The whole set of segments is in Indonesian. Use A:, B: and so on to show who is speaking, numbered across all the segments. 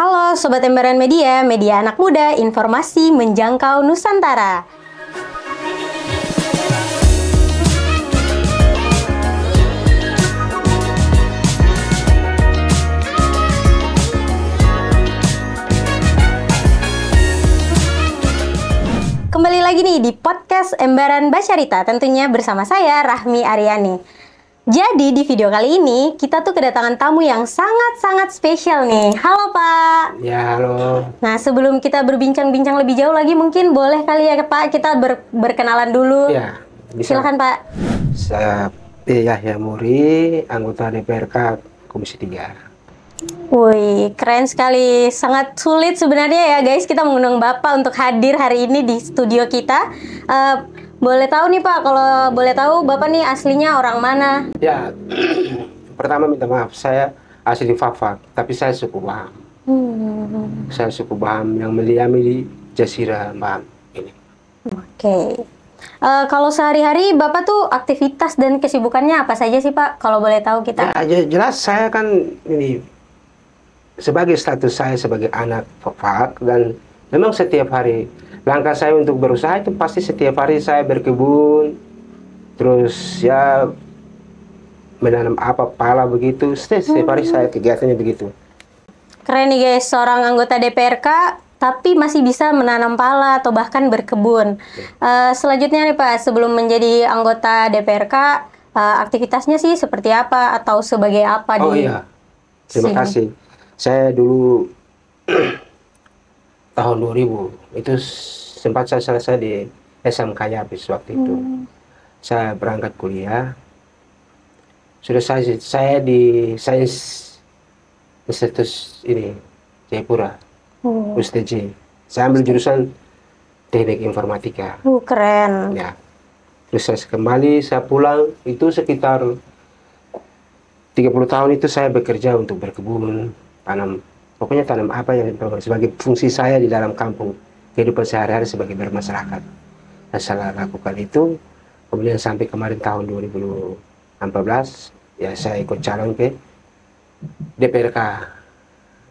A: Halo Sobat Embaran Media, media anak muda, informasi menjangkau Nusantara. Kembali lagi nih di podcast Embaran Bacarita, tentunya bersama saya Rahmi Aryani. Jadi di video kali ini kita tuh kedatangan tamu yang sangat-sangat spesial nih. Halo Pak.
B: Ya, halo.
A: Nah, sebelum kita berbincang-bincang lebih jauh lagi, mungkin boleh kali ya Pak kita berkenalan dulu.
B: Ya, bisa.
A: Silakan Pak.
B: Saya Yahya Muri, anggota DPRK Komisi 3.
A: Wih, keren sekali. Sangat sulit sebenarnya ya guys, kita mengundang Bapak untuk hadir hari ini di studio kita. Boleh tahu nih Pak, kalau boleh tahu Bapak nih aslinya orang mana?
B: Ya, pertama minta maaf, saya asli Fafak, tapi saya suku Baham. Saya suku Baham yang mendiami di Jazirah Baham ini.
A: Oke. Kalau sehari-hari Bapak tuh aktivitas dan kesibukannya apa saja sih Pak? Kalau boleh tahu kita.
B: Ya, jelas saya kan ini sebagai status saya sebagai anak Fafak, dan memang setiap hari langkah saya untuk berusaha itu pasti setiap hari saya berkebun, terus ya menanam apa pala begitu. Setiap hari saya kegiatannya begitu.
A: Keren nih guys, seorang anggota DPRK tapi masih bisa menanam pala atau bahkan berkebun. Selanjutnya nih Pak, sebelum menjadi anggota DPRK, aktivitasnya sih seperti apa atau sebagai apa
B: Oh
A: di
B: iya, terima
A: sini?
B: kasih. Saya dulu tahun 2000 itu sempat saya selesai di SMK Yapis waktu itu. Saya berangkat kuliah. Sudah saya di Sains Institut ini Jayapura, USTJ. Saya ambil jurusan Teknik Informatika.
A: Keren.
B: Ya. Terus saya kembali, saya pulang, itu sekitar 30 tahun itu saya bekerja untuk berkebun, tanam. Pokoknya tanam apa yang sebagai fungsi saya di dalam kampung, kehidupan sehari-hari sebagai bermasyarakat. Dan saya lakukan itu, kemudian sampai kemarin tahun 2014, ya saya ikut calon ke DPRK.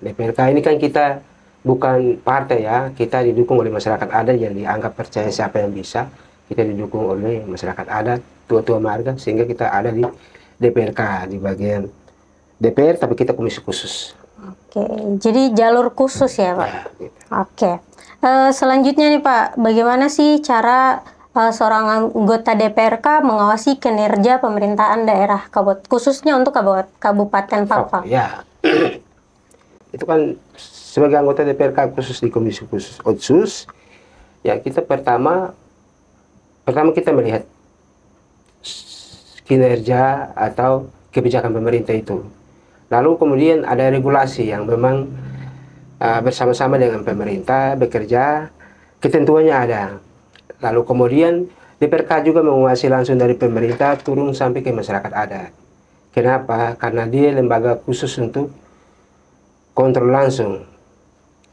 B: DPRK ini kan kita bukan partai ya, kita didukung oleh masyarakat adat yang dianggap percaya siapa yang bisa. Kita didukung oleh masyarakat adat, tua-tua marga, sehingga kita ada di DPRK, di bagian DPR, tapi kita komisi khusus.
A: Oke, jadi jalur khusus ya Pak?
B: Ya, gitu.
A: Oke. Selanjutnya nih Pak, bagaimana sih cara seorang anggota DPRK mengawasi kinerja pemerintahan daerah, khususnya untuk Kabupaten Fafak?
B: Ya, itu kan sebagai anggota DPRK khusus di Komisi Khusus Otsus, ya kita pertama kita melihat kinerja atau kebijakan pemerintah itu. Lalu kemudian ada regulasi yang memang bersama-sama dengan pemerintah bekerja, ketentuannya ada. Lalu kemudian DPRK juga mengawasi langsung dari pemerintah turun sampai ke masyarakat adat. Kenapa? Karena dia lembaga khusus untuk kontrol langsung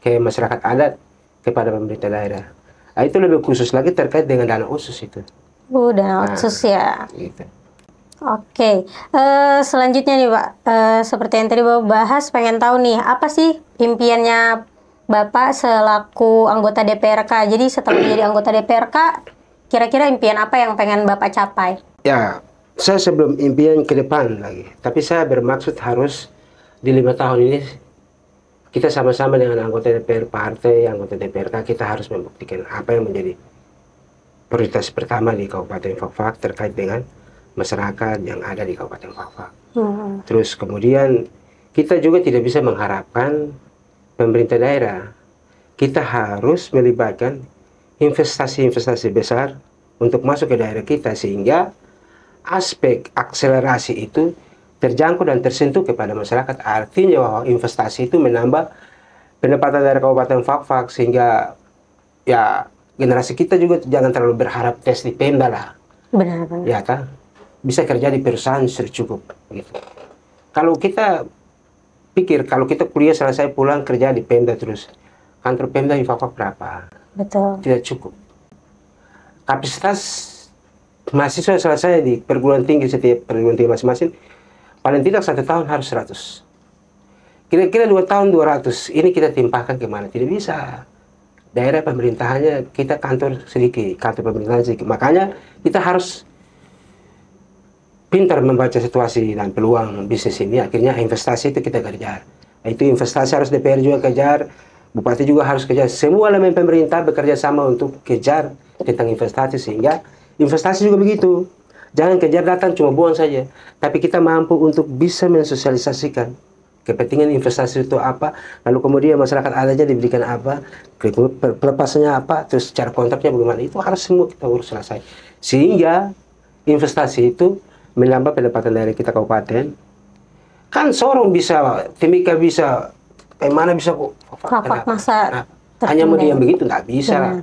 B: ke masyarakat adat kepada pemerintah daerah. Nah, itu lebih khusus lagi terkait dengan dana otsus itu.
A: Dana otsus ya.
B: Gitu.
A: Oke, selanjutnya nih Pak, seperti yang tadi Bapak bahas, pengen tahu nih, apa sih impiannya Bapak selaku anggota DPRK? Jadi setelah menjadi anggota DPRK, kira-kira impian apa yang pengen Bapak capai?
B: Ya, saya sebelum impian ke depan lagi, tapi saya bermaksud harus di 5 tahun ini, kita sama-sama dengan anggota DPR partai, anggota DPRK, kita harus membuktikan apa yang menjadi prioritas pertama di Kabupaten Fafak terkait dengan masyarakat yang ada di Kabupaten Fafak. Terus kemudian kita juga tidak bisa mengharapkan pemerintah daerah. Kita harus melibatkan investasi-investasi besar untuk masuk ke daerah kita, sehingga aspek akselerasi itu terjangkau dan tersentuh kepada masyarakat. Artinya bahwa investasi itu menambah pendapatan dari Kabupaten Fafak, sehingga ya generasi kita juga jangan terlalu berharap tes di Pemda lah.
A: Benar-benar.
B: Ya kan? Bisa kerja di perusahaan sudah cukup gitu. Kalau kita pikir kalau kita kuliah selesai pulang kerja di Pemda terus, kantor Pemda di Fafak berapa?
A: Betul.
B: Tidak cukup. Kapasitas mahasiswa selesai di perguruan tinggi, setiap perguruan tinggi masing-masing paling tidak 1 tahun harus 100. kira-kira 2 tahun 200, ini kita timpahkan kemana? Tidak bisa. Daerah pemerintahannya kita kantor sedikit, kantor pemerintahan sedikit. Makanya kita harus pintar membaca situasi dan peluang bisnis ini. Akhirnya investasi itu kita kejar. Itu investasi harus DPR juga kejar, bupati juga harus kejar. Semua elemen pemerintah bekerja sama untuk kejar tentang investasi, sehingga investasi juga begitu. Jangan kejar datang cuma buang saja, tapi kita mampu untuk bisa mensosialisasikan kepentingan investasi itu apa, lalu kemudian masyarakat adanya diberikan apa, pelepasannya apa, terus cara kontraknya bagaimana, itu harus semua kita urus selesai. Sehingga investasi itu menambah pendapatan dari kita kabupaten. Kan Sorong bisa, Timika bisa, mana bisa kok.
A: Masa
B: hanya mau diam begitu, nggak bisa lah.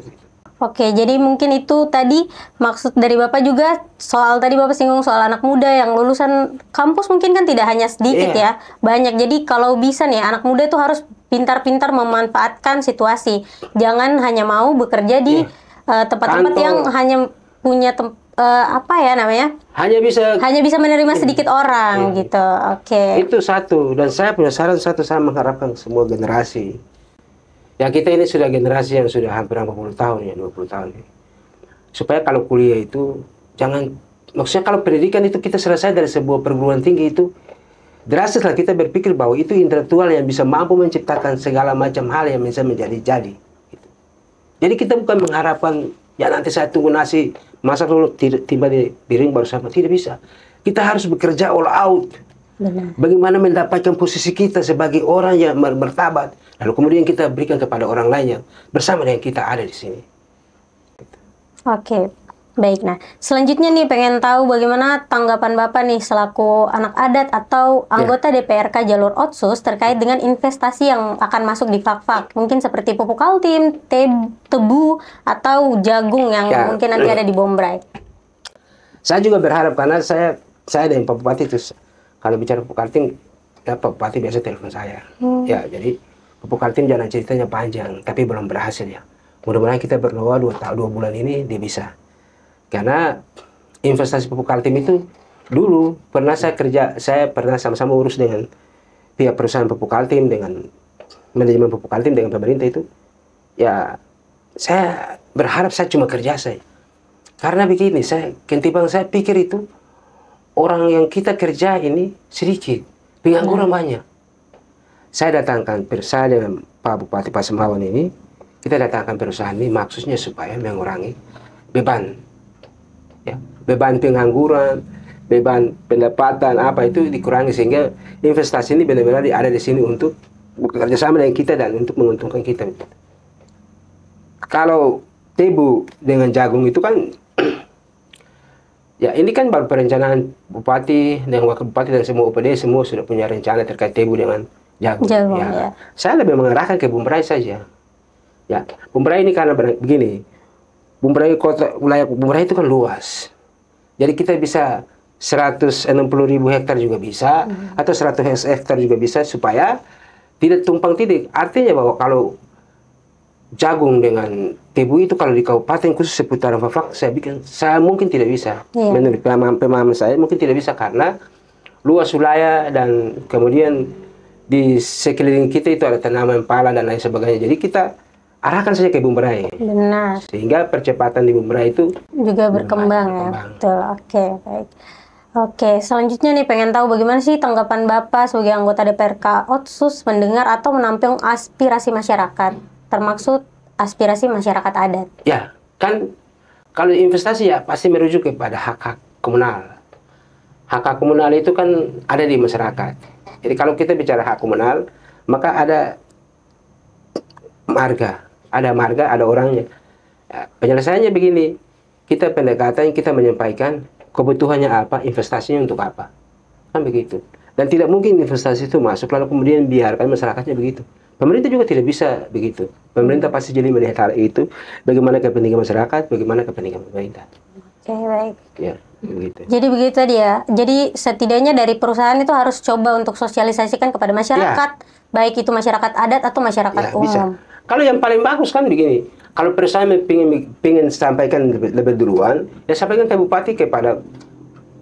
A: Oke, jadi mungkin itu tadi maksud dari Bapak juga soal tadi Bapak singgung soal anak muda yang lulusan kampus mungkin kan tidak hanya sedikit ya, banyak. Jadi kalau bisa nih anak muda itu harus pintar-pintar memanfaatkan situasi. Jangan hanya mau bekerja di tempat-tempat yang hanya punya apa ya namanya? Hanya bisa menerima sedikit orang gitu. Oke.
B: Itu satu, dan saya punya saran satu, saya mengharapkan semua generasi. Ya kita ini sudah generasi yang sudah hampir 40 tahun ya, 20 tahun. Supaya kalau kuliah itu jangan, maksudnya kalau pendidikan itu kita selesai dari sebuah perguruan tinggi itu, drastislah kita berpikir bahwa itu intelektual yang bisa mampu menciptakan segala macam hal yang bisa menjadi-jadi. Gitu. Jadi kita bukan mengharapkan, ya nanti saya tunggu nasi, masak dulu, tiba di piring baru sama. Tidak bisa. Kita harus bekerja all out.
A: Benar.
B: Bagaimana mendapatkan posisi kita sebagai orang yang bermartabat, lalu kemudian kita berikan kepada orang lain yang bersama dengan kita ada di sini.
A: Oke, baik. Nah, selanjutnya nih pengen tahu bagaimana tanggapan Bapak nih selaku anak adat atau anggota DPRK Jalur Otsus terkait dengan investasi yang akan masuk di Fak-Fak, mungkin seperti pupuk Kaltim, tebu atau jagung yang mungkin nanti ada di Bombray.
B: Saya juga berharap, karena saya dengan Pak Bupati itu, kalau bicara pupuk Kaltim, ya Pak Bupati biasa telepon saya. Ya, jadi pupuk Kaltim jalan ceritanya panjang, tapi belum berhasil ya. Mudah-mudahan kita berdoa 2 bulan ini dia bisa. Karena investasi pupuk Kaltim itu dulu pernah saya pernah sama-sama urus dengan pihak perusahaan pupuk Kaltim, dengan manajemen pupuk Kaltim, dengan pemerintah itu. Ya, saya berharap saya cuma kerja saja. Karena begini, ketimbang saya pikir itu orang yang kita kerja ini sedikit, pengangguran banyak. Saya datangkan perusahaan dengan Pak Bupati Pasaman ini, kita datangkan perusahaan ini maksudnya supaya mengurangi beban, ya, beban pengangguran, beban pendapatan apa itu dikurangi, sehingga investasi ini benar-benar ada di sini untuk bekerja sama dengan kita dan untuk menguntungkan kita. Kalau tebu dengan jagung itu kan ya ini kan baru perencanaan Bupati dengan Wakil Bupati dan semua OPD semua sudah punya rencana terkait tebu dengan jagung. Ya. Saya lebih mengarahkan ke Bombray saja. Ya, Bombray ini karena begini, wilayah Bombray itu kan luas. Jadi kita bisa 160.000 hektar juga bisa, atau 100 hektar juga bisa, supaya tidak tumpang tindih. Artinya bahwa kalau jagung dengan tebu itu kalau di kabupaten khusus seputaran Fak-Fak, saya mungkin tidak bisa. Menurut pemahaman saya mungkin tidak bisa, karena luas wilayah dan kemudian di sekeliling kita itu ada tanaman pala dan lain sebagainya. Jadi kita arahkan saja ke Bombray.
A: Benar.
B: Sehingga percepatan di Bombray itu
A: juga berkembang ya. Betul. Oke, baik. Oke, selanjutnya nih pengen tahu bagaimana sih tanggapan Bapak sebagai anggota DPRK Otsus mendengar atau menampung aspirasi masyarakat, termaksud aspirasi masyarakat adat.
B: Ya, kan kalau investasi ya pasti merujuk kepada hak-hak komunal. Hak-hak komunal itu kan ada di masyarakat. Jadi kalau kita bicara hak komunal, maka ada marga, ada orangnya. Ya, penyelesaiannya begini, kita pendekatan, kita menyampaikan kebutuhannya apa, investasinya untuk apa, kan begitu. Dan tidak mungkin investasi itu masuk lalu kemudian biarkan masyarakatnya begitu. Pemerintah juga tidak bisa begitu. Pemerintah pasti jadi melihat hal itu, bagaimana kepentingan masyarakat, bagaimana kepentingan pemerintah.
A: Oke, baik.
B: Ya, begitu.
A: Jadi begitu tadi ya. Jadi setidaknya dari perusahaan itu harus coba untuk sosialisasikan kepada masyarakat, baik itu masyarakat adat atau masyarakat umum.
B: Bisa. Kalau yang paling bagus kan begini, kalau perusahaan ingin sampaikan lebih duluan, ya sampaikan ke bupati, kepada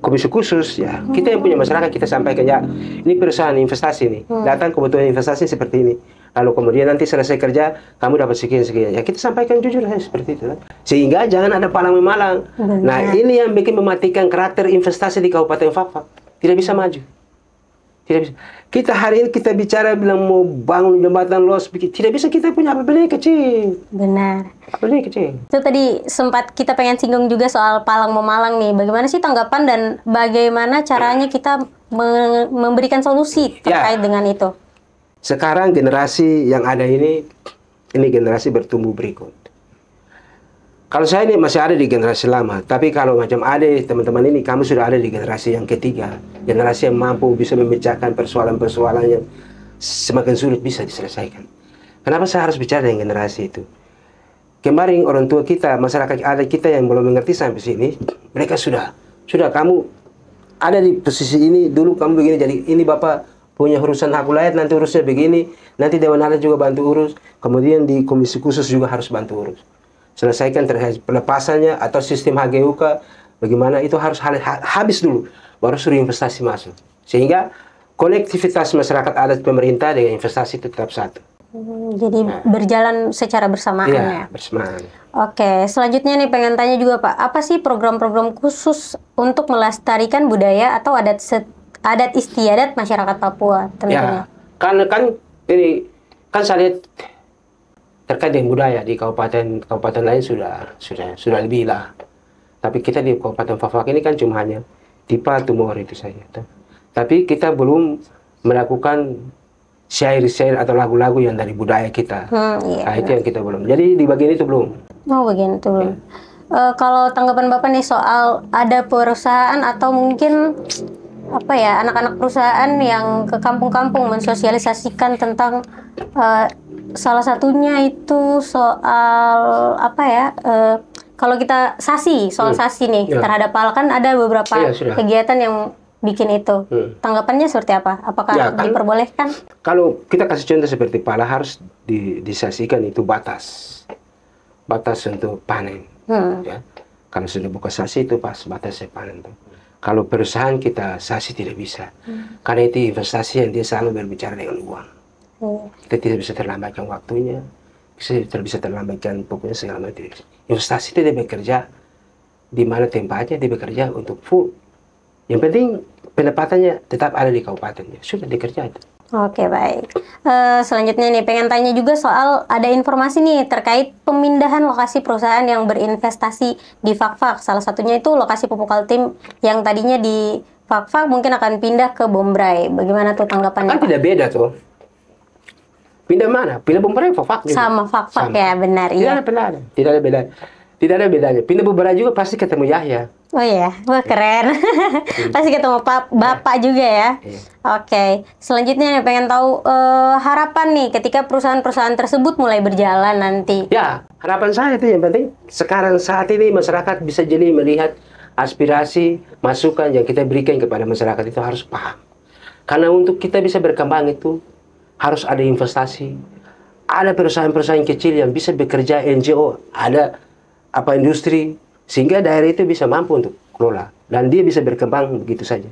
B: komisi khusus ya. Kita yang punya masyarakat kita sampaikan ya, ini perusahaan investasi nih, datang kebutuhan investasi seperti ini. Lalu kemudian nanti selesai kerja kamu dapat sekian-sekian. Ya kita sampaikan jujur ya seperti itu. Sehingga jangan ada palang memalang. Nah ini yang bikin mematikan karakter investasi di Kabupaten Fak-Fak. Tidak bisa maju. Tidak bisa. Kita hari ini kita bicara bilang mau bangun jembatan luas, tidak bisa, kita punya APBD kecil.
A: Benar.
B: APBD kecil.
A: Itu tadi sempat kita pengen singgung juga soal palang memalang nih. Bagaimana sih tanggapan dan bagaimana caranya kita memberikan solusi terkait dengan itu?
B: Sekarang generasi yang ada ini generasi bertumbuh berikut. Kalau saya ini masih ada di generasi lama, tapi kalau macam Ade, teman-teman ini, kamu sudah ada di generasi yang ketiga. Generasi yang mampu bisa memecahkan persoalan-persoalan yang semakin sulit bisa diselesaikan. Kenapa saya harus bicara dengan generasi itu? Kemarin orang tua kita, masyarakat ada kita yang belum mengerti sampai sini, mereka sudah kamu ada di posisi ini, dulu kamu begini, jadi ini Bapak punya urusan hak wilayah, nanti urusnya begini, nanti Dewan Adat juga bantu urus, kemudian di komisi khusus juga harus bantu urus. Selesaikan terkait pelepasannya atau sistem HGUK, bagaimana itu harus habis dulu, baru suruh investasi masuk. Sehingga konektivitas masyarakat adat pemerintah dengan investasi itu tetap satu.
A: Jadi berjalan secara bersamaan ya?
B: Bersamaan.
A: Oke, selanjutnya nih pengen tanya juga Pak, apa sih program-program khusus untuk melestarikan budaya atau adat istiadat masyarakat Papua tentunya?
B: Ya, karena kan ini kan saya lihat terkait dengan budaya di kabupaten lain sudah lebih lah. Tapi kita di Kabupaten Fak-Fak ini kan cuma hanya Tipa Tumor itu saja. Tapi kita belum melakukan syair-syair atau lagu-lagu yang dari budaya kita.
A: Iya,
B: nah, itu yang kita belum. Jadi di bagian itu belum.
A: Oh, bagian itu belum. Kalau tanggapan Bapak nih soal ada perusahaan atau mungkin apa ya, anak-anak perusahaan yang ke kampung-kampung mensosialisasikan tentang salah satunya itu soal apa ya, kalau kita soal sasi nih terhadap pala, kan ada beberapa kegiatan yang bikin itu. Tanggapannya seperti apa? Apakah diperbolehkan?
B: Kalau kita kasih contoh seperti pala harus disasikan itu batas untuk panen. Ya. Kalau sudah buka sasi itu pas batasnya panen tuh. Kalau perusahaan kita sasi tidak bisa, karena itu investasi yang dia selalu berbicara dengan uang. Kita tidak bisa terlambatkan waktunya, tidak bisa terlambatkan pokoknya segala macam. Investasi itu dia bekerja di mana tempatnya, dia bekerja untuk full. Yang penting pendapatannya tetap ada di kabupatennya, sudah dikerja itu.
A: Oke, baik. Selanjutnya nih pengen tanya juga soal ada informasi nih terkait pemindahan lokasi perusahaan yang berinvestasi di Fak-Fak. Salah satunya itu lokasi pupuk Kaltim yang tadinya di Fak-Fak mungkin akan pindah ke Bombray. Bagaimana tuh tanggapannya?
B: Kan tidak beda tuh. Pindah mana? Pindah Bombray Fak-Fak juga.
A: Sama Fak-Fak ya, benar.
B: Tidak ada beda. Tidak ada bedanya. Pindah Bombray juga pasti ketemu Yahya.
A: Oh iya, wah keren. Pasti ketemu Bapak juga ya. Oke, selanjutnya nih pengen tahu harapan nih ketika perusahaan-perusahaan tersebut mulai berjalan nanti.
B: Ya, harapan saya itu yang penting sekarang saat ini masyarakat bisa jeli melihat aspirasi, masukan yang kita berikan kepada masyarakat itu harus paham. Karena untuk kita bisa berkembang itu harus ada investasi, ada perusahaan-perusahaan kecil yang bisa bekerja, NGO, ada industri, sehingga daerah itu bisa mampu untuk kelola dan dia bisa berkembang begitu saja.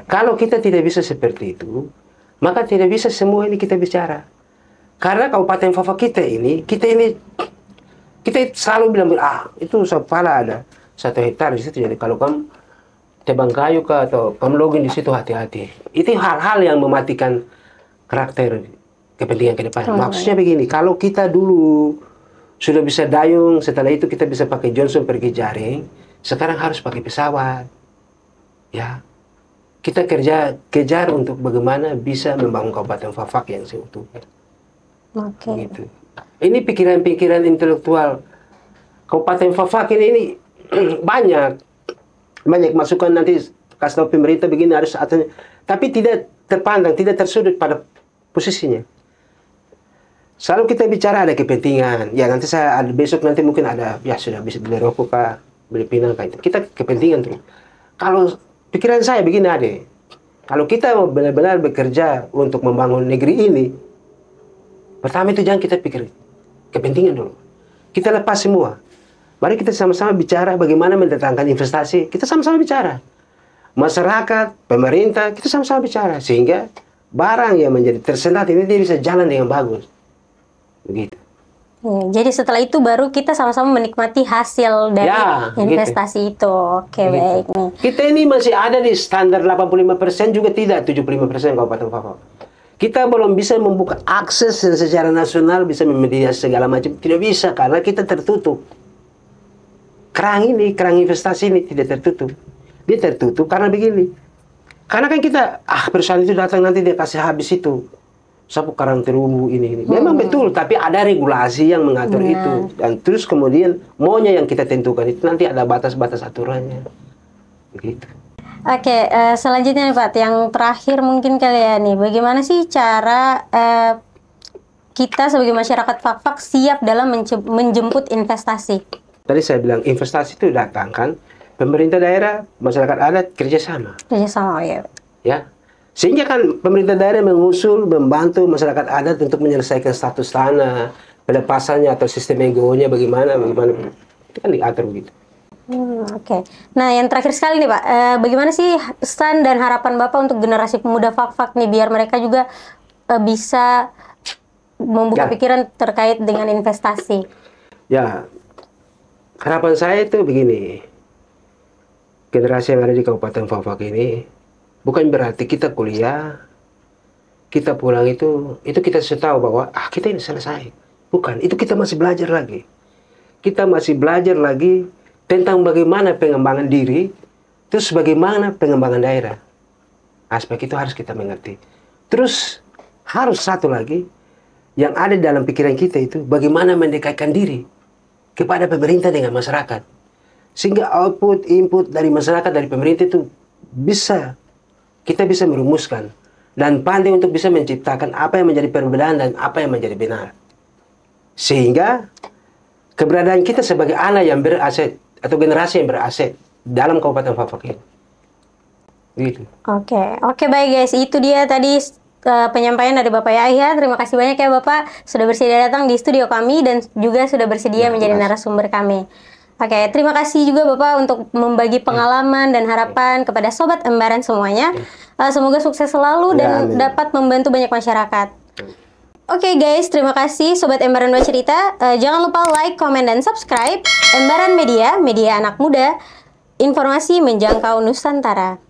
B: Kalau kita tidak bisa seperti itu, maka tidak bisa semua ini kita bicara. Karena Kabupaten Fak-Fak kita selalu bilang itu kepala ada 1 hektar di situ. Jadi kalau kamu tebang kayu atau kamu login di situ hati-hati. Itu hal-hal yang mematikan karakter kepentingan ke depan. Maksudnya begini, kalau kita dulu sudah bisa dayung, setelah itu kita bisa pakai Johnson pergi jaring, sekarang harus pakai pesawat. Ya, kita kejar untuk bagaimana bisa membangun Kabupaten Fak-Fak yang seutuhnya. Gitu. Ini pikiran-pikiran intelektual Kabupaten Fak-Fak ini banyak masukan, nanti kasih tahu pemerintah begini harus atasnya, tapi tidak terpandang, tidak tersudut pada posisinya. Selalu kita bicara ada kepentingan. Ya nanti besok nanti mungkin ada, ya sudah bisa beli rokok kah, beli pinang kah, itu. Kita kepentingan terus. Kalau pikiran saya begini Ade, kalau kita mau benar-benar bekerja untuk membangun negeri ini, pertama itu jangan kita pikir kepentingan dulu. Kita lepas semua. Mari kita sama-sama bicara bagaimana mendatangkan investasi. Kita sama-sama bicara. masyarakat, pemerintah, kita sama-sama bicara sehingga barang yang menjadi tersendat ini dia bisa jalan dengan bagus. Begitu.
A: Jadi setelah itu baru kita sama-sama menikmati hasil dari investasi itu. Oke, baik nih.
B: Kita ini masih ada di standar 85% juga tidak 75% Kabupaten Fafak. Kita belum bisa membuka akses secara nasional, bisa memediasi segala macam. Tidak bisa karena kita tertutup. Kerang investasi ini tidak tertutup. Dia tertutup karena begini. Karena kan kita, perusahaan itu datang nanti dia kasih habis itu. Sapu karang terumbu ini. Memang betul, tapi ada regulasi yang mengatur itu. Dan terus kemudian maunya yang kita tentukan itu nanti ada batas-batas aturannya. Begitu.
A: Oke, selanjutnya nih Pak, yang terakhir mungkin kali ya nih, bagaimana sih cara kita sebagai masyarakat Fak-Fak siap dalam menjemput investasi?
B: Tadi saya bilang investasi itu datang kan, pemerintah daerah, masyarakat adat kerjasama.
A: Kerjasama, ya.
B: Ya, sehingga kan pemerintah daerah mengusul, membantu masyarakat adat untuk menyelesaikan status tanah, pelepasannya atau sistem NGO-nya bagaimana, itu kan diatur begitu.
A: Oke. Nah, yang terakhir sekali nih Pak, bagaimana sih pesan dan harapan Bapak untuk generasi pemuda Fak-Fak nih biar mereka juga bisa membuka pikiran terkait dengan investasi?
B: Ya, harapan saya itu begini, generasi yang ada di Kabupaten Fak-Fak ini bukan berarti kita kuliah, kita pulang itu kita sudah tahu bahwa kita ini selesai. Bukan, itu kita masih belajar lagi. Kita masih belajar lagi tentang bagaimana pengembangan diri, terus bagaimana pengembangan daerah. Aspek itu harus kita mengerti. Terus harus satu lagi, yang ada dalam pikiran kita itu bagaimana mendekatkan diri kepada pemerintah dengan masyarakat. Sehingga output, input dari masyarakat, dari pemerintah itu kita bisa merumuskan. Dan pandai untuk bisa menciptakan apa yang menjadi perbedaan dan apa yang menjadi benar. Sehingga keberadaan kita sebagai anak yang beraset, atau generasi yang beraset dalam Kabupaten Fak-Fak ini. Gitu.
A: Oke, baik guys, itu dia tadi penyampaian dari Bapak Yahya. Terima kasih banyak ya Bapak sudah bersedia datang di studio kami dan juga sudah bersedia menjadi narasumber kami. Oke, terima kasih juga Bapak untuk membagi pengalaman dan harapan kepada Sobat Embaran semuanya. Semoga sukses selalu dan dapat membantu banyak masyarakat. Oke guys, terima kasih Sobat Embaran Bercerita. Jangan lupa like, komen, dan subscribe Embaran Media, media anak muda, informasi menjangkau Nusantara.